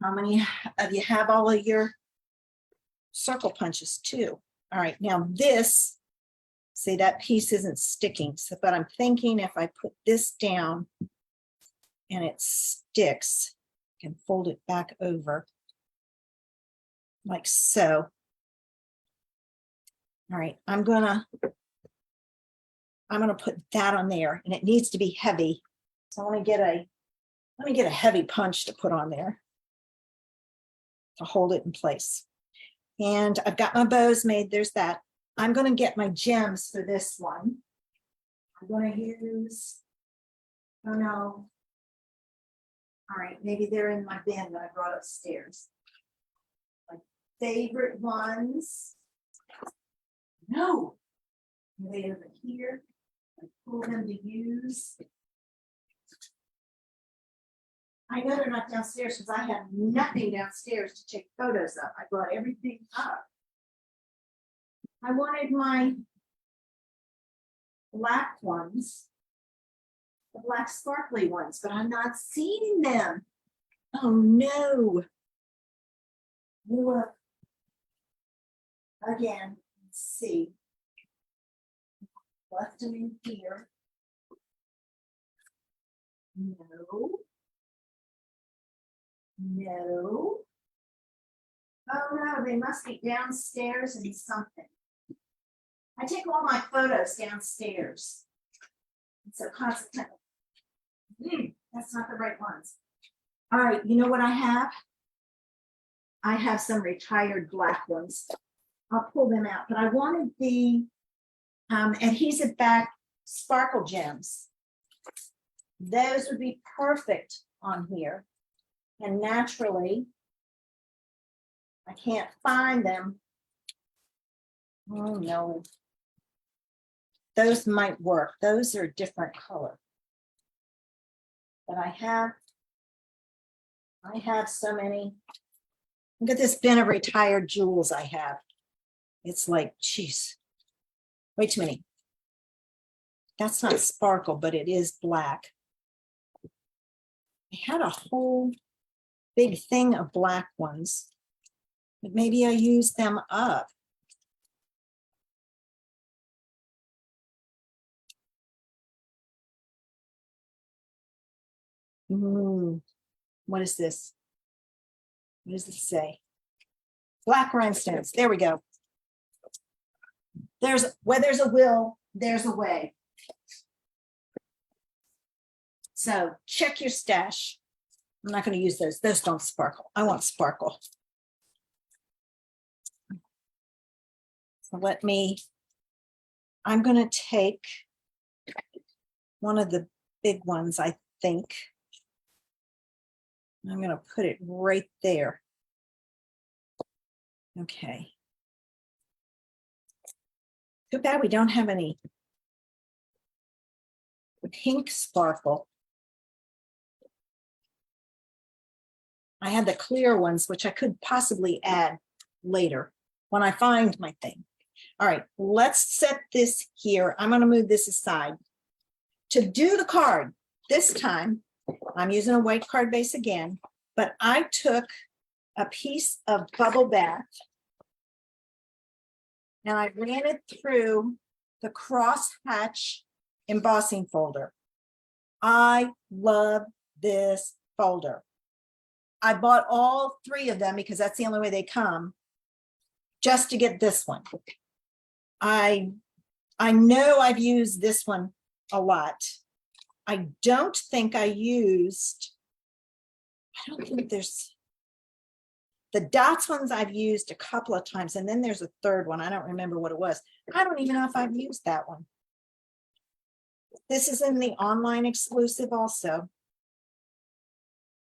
How many of you have all of your circle punches too? All right, now this, see, that piece isn't sticking, so, but I'm thinking if I put this down and it sticks, I can fold it back over like so. All right, I'm gonna put that on there, and it needs to be heavy. So let me get a heavy punch to put on there to hold it in place. And I've got my bows made. There's that. I'm going to get my gems for this one. I'm going to use, oh no. All right, maybe they're in my bin that I brought upstairs. My favorite ones. No, are they over here? I pull them to use. I know they're not downstairs because I have nothing downstairs to take photos of. I brought everything up. I wanted my black ones, the black sparkly ones, but I'm not seeing them. Oh no. Look again, let's see. Left them in here. No. No. Oh, no, they must be downstairs in something. I take all my photos downstairs. And so consequently, that's not the right ones. All right, you know what I have? I have some retired black ones. I'll pull them out, but I wanted the adhesive back sparkle gems. Those would be perfect on here. And naturally, I can't find them. Oh no. Those might work. Those are a different color. But I have so many. Look at this bin of retired jewels I have. It's like, geez, way too many. That's not sparkle, but it is black. I had a whole big thing of black ones, but maybe I used them up. What is this? What does this say? Black rhinestones. There we go. Where there's a will, there's a way. So check your stash. I'm not going to use those. Those don't sparkle. I want sparkle. So I'm going to take one of the big ones, I think. I'm going to put it right there. Okay. Too bad we don't have any pink sparkle. I had the clear ones, which I could possibly add later when I find my thing. All right, let's set this here. I'm going to move this aside. To do the card, this time, I'm using a white card base again, but I took a piece of bubble bath and I ran it through the crosshatch embossing folder. I love this folder. I bought all 3 of them because that's the only way they come, just to get this one. I know I've used this one a lot. I don't think there's the dots ones I've used a couple of times, and then there's a third one. I don't remember what it was. I don't even know if I've used that one. This is in the online exclusive also.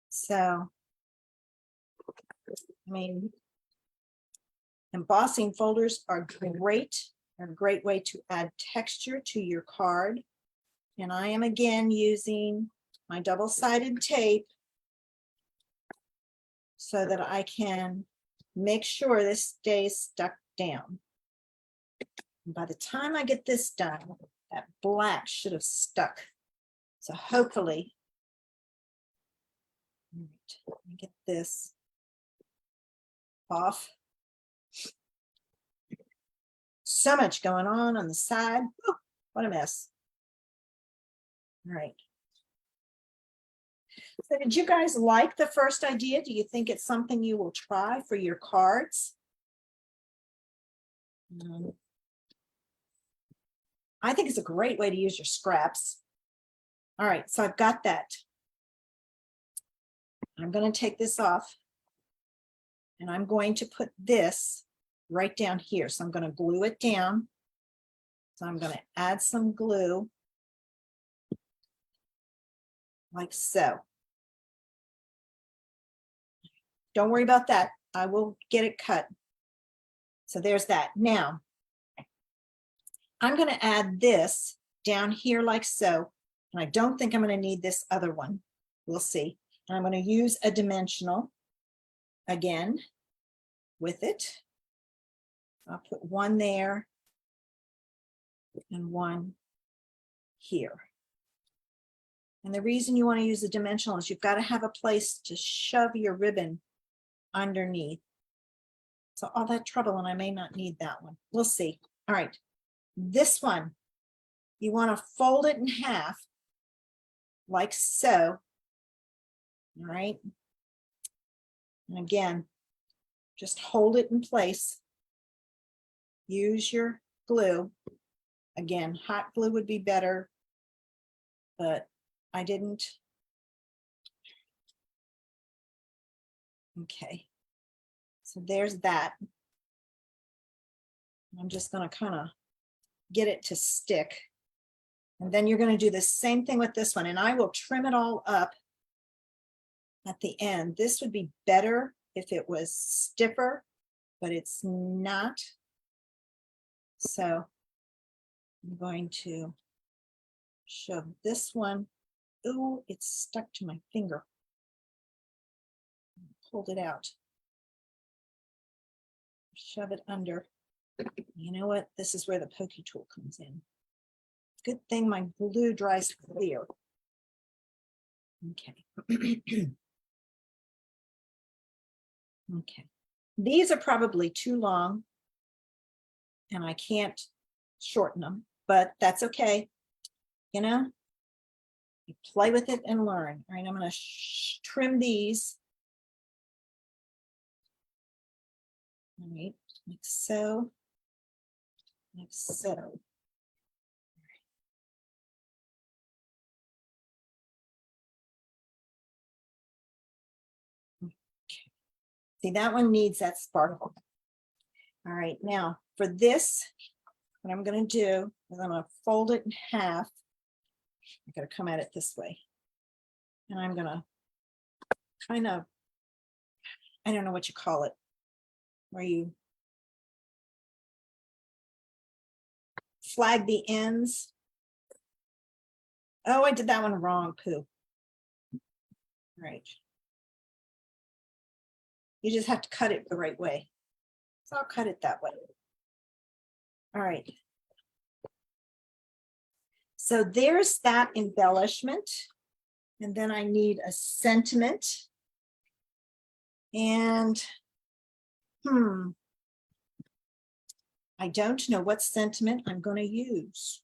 So, I mean, embossing folders are great. They're a great way to add texture to your card. And I am again using my double-sided tape so that I can make sure this stays stuck down. And by the time I get this done, that black should have stuck. So hopefully, let me get this off. So much going on the side. Oh, what a mess. All right. So did you guys like the first idea? Do you think it's something you will try for your cards? I think it's a great way to use your scraps. All right, so I've got that. I'm going to take this off and I'm going to put this right down here. So I'm going to glue it down. So I'm going to add some glue like so. Don't worry about that. I will get it cut. So there's that. Now, I'm going to add this down here like so. And I don't think I'm going to need this other one. We'll see. And I'm going to use a dimensional again with it. I'll put one there and one here. And the reason you want to use the dimensional is you've got to have a place to shove your ribbon underneath. So all that trouble, and I may not need that one. We'll see. All right. This one, you want to fold it in half like so. All right. And again, just hold it in place. Use your glue. Again, hot glue would be better, but I didn't. Okay, so there's that. I'm just going to kind of get it to stick. And then you're going to do the same thing with this one, and I will trim it all up at the end. This would be better if it was stiffer, but it's not. So I'm going to shove this one. Oh, it's stuck to my finger. Hold it out. Shove it under. You know what? This is where the pokey tool comes in. Good thing my glue dries clear. Okay. Okay. These are probably too long, and I can't shorten them, but that's okay. You know, you play with it and learn. All right, I'm going to trim these. All right, like so. Like so. Okay. See, that one needs that sparkle. All right, now for this, what I'm going to do is I'm going to fold it in half. I got to come at it this way. And I'm going to kind of, I don't know what you call it, where you flag the ends. Oh, I did that one wrong, poo. All right. You just have to cut it the right way. So I'll cut it that way. All right. So there's that embellishment. And then I need a sentiment. And I don't know what sentiment I'm going to use.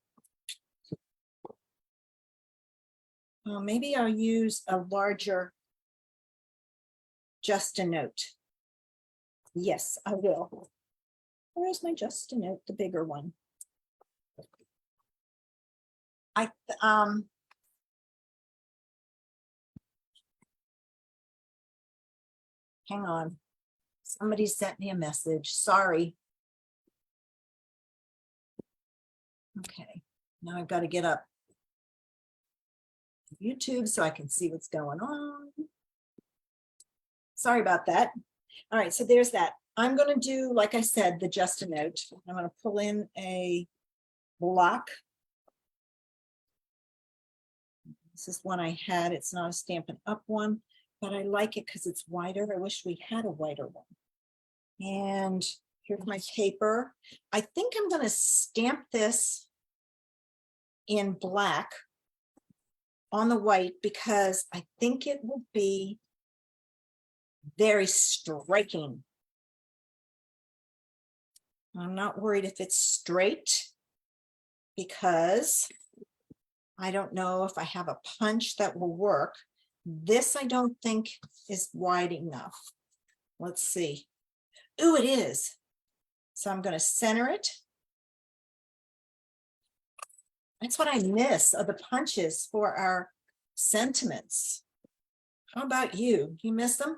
Well, maybe I'll use a larger Just a Note. Yes, I will. Where's my Just a Note, the bigger one? Hang on. Somebody sent me a message. Sorry. Okay, now I've got to get up YouTube so I can see what's going on. Sorry about that. All right, so there's that. I'm going to do, like I said, the Just a Note. I'm going to pull in a block. This is one I had. It's not a Stampin' Up one, but I like it because it's wider. I wish we had a wider one. And here's my paper. I think I'm going to stamp this in black on the white because I think it will be very striking. I'm not worried if it's straight because I don't know if I have a punch that will work. This I don't think is wide enough. Let's see. Ooh, it is. So I'm going to center it. That's what I miss of the punches for our sentiments. How about you? You miss them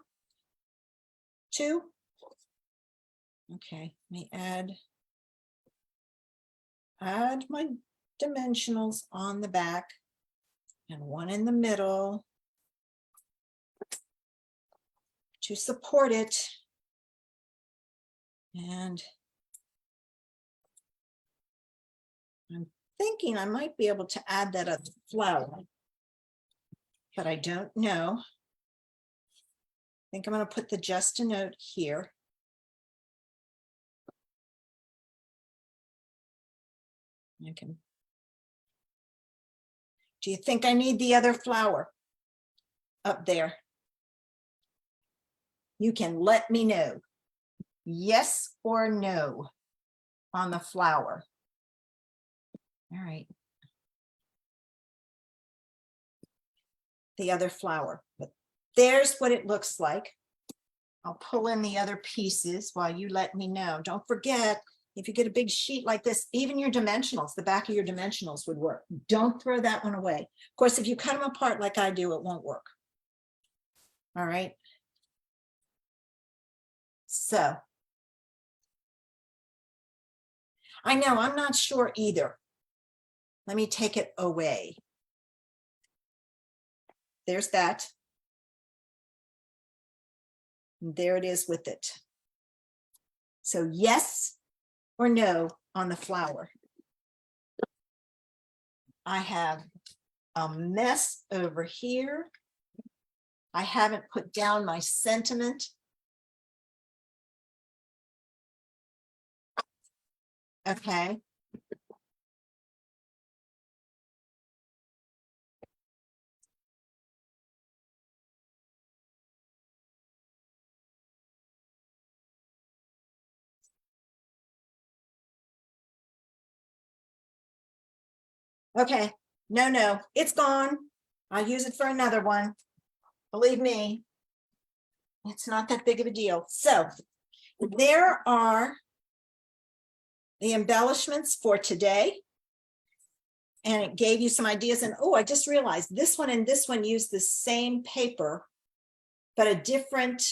too? Okay, let me add my dimensionals on the back and one in the middle to support it. And I'm thinking I might be able to add that other flower, but I don't know. I think I'm going to put the Just a Note here. I can. Do you think I need the other flower up there? You can let me know, yes or no, on the flower. All right. The other flower, but there's what it looks like I'll pull in the other pieces while you let me know. Don't forget, if you get a big sheet like this, even your dimensionals, the back of your dimensionals would work. Don't throw that one away. Of course, if you cut them apart like I do, it won't work. All right. So I know I'm not sure either. Let me take it away. There's that. There it is with it. So yes or no on the flower. I have a mess over here. I haven't put down my sentiment. Okay. Okay. No, it's gone. I'll use it for another one. Believe me, it's not that big of a deal. So there are the embellishments for today. And it gave you some ideas. And oh, I just realized this one and this one use the same paper, but a different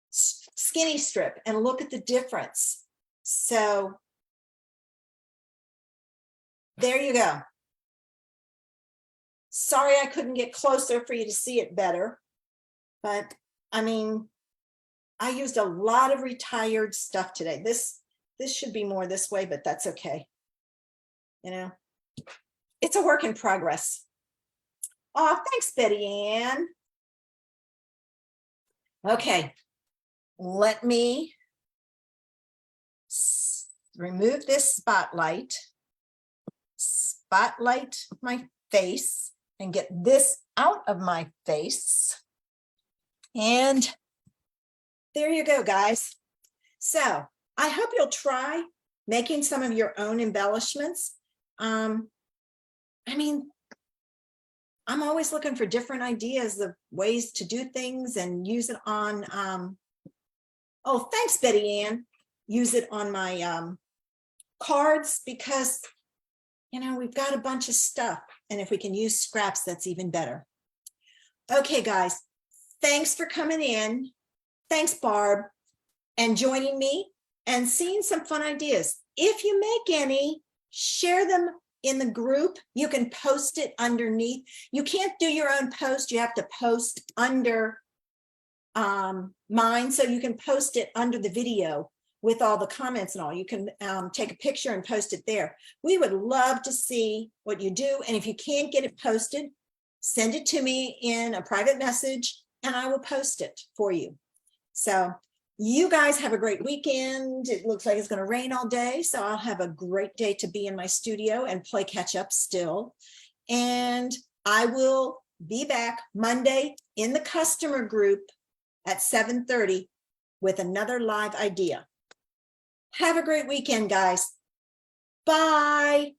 skinny strip. And look at the difference. So there you go. Sorry I couldn't get closer for you to see it better. But I mean, I used a lot of retired stuff today. This should be more this way, but that's okay. You know, it's a work in progress. Oh, thanks, Betty Ann. Okay, let me remove this spotlight my face and get this out of my face. And there you go, guys. So I hope you'll try making some of your own embellishments. I mean, I'm always looking for different ideas of ways to do things and use it on, oh, thanks, Betty Ann. Use it on my cards because, you know, we've got a bunch of stuff. And if we can use scraps, that's even better. Okay, guys, thanks for coming in. Thanks, Barb, and joining me and seeing some fun ideas. If you make any, share them in the group. You can post it underneath. You can't do your own post. You have to post under mine. So you can post it under the video with all the comments and all. You can take a picture and post it there. We would love to see what you do. And if you can't get it posted, send it to me in a private message and I will post it for you. So you guys have a great weekend. It looks like it's going to rain all day. So I'll have a great day to be in my studio and play catch up still. And I will be back Monday in the customer group at 7:30 with another live idea. Have a great weekend, guys. Bye.